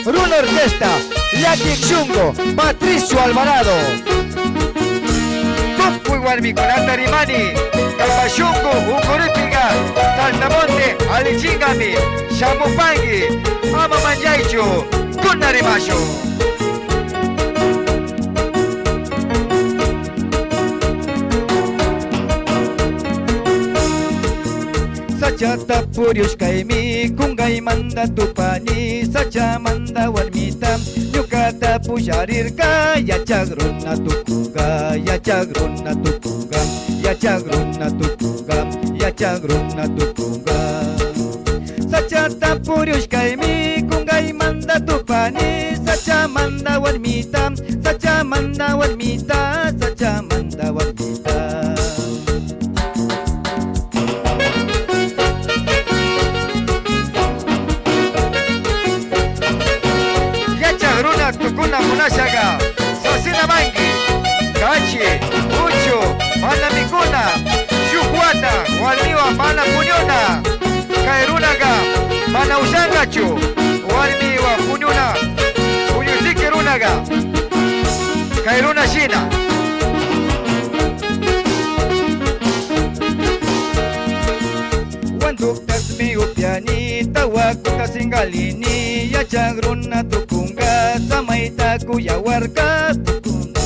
Runa Orquesta, Laki Xungo, Patricio Alvarado. Tupuy Warmikunata Rimani, Kapashungo, Ukuripiga, Saltamonte, Alichingami, Shamupangi, Ama Manjaichu, Kunarimashu. Sacha purius kaimi kungai manda tupani sacha manda warmita nyukata pusharirka yachagruna tukunga yachagruna tukunga yachagruna tukunga yachagruna tukunga sacha purius kaimi kungai manda tupani sacha manda warmita sacha manda warmita sacha manda warmita. Tukuna munashaga Sosina Mangi Kachi Uchu Mana Mikuna Shukwata Walmiwa Mana Punyona Kairunaga Mana Usangachu Walmiwa Punyuna Punyusiki Runaga Kairuna Shina Wanduk tasmi upiani Tawakuta singalini Yachagruna tukunga Samaita kuyawarka Tukunga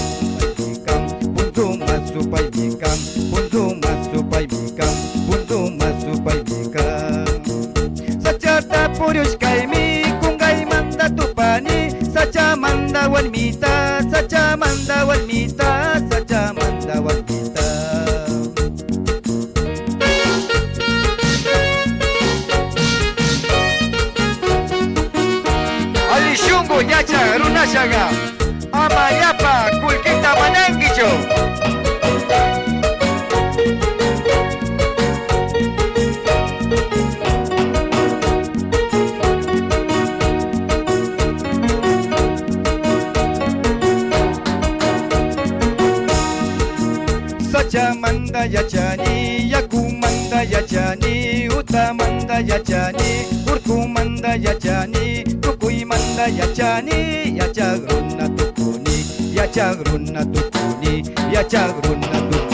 Buntu masupai mikam Buntu masupai mikam Buntu masupai mikam Sachata purius kaimi Kungai manda tupani Sacha manda warmita Sacha manda warmita Sacha manda warmita. Shungo yacha runashaga ama yapa kulkita manangicho. Sacha manda yachani yakumanda yachani utamanda yachani urkumanda yachani manda yachani yachagruna tukuni yachagruna tukuni yachagruna tukuni.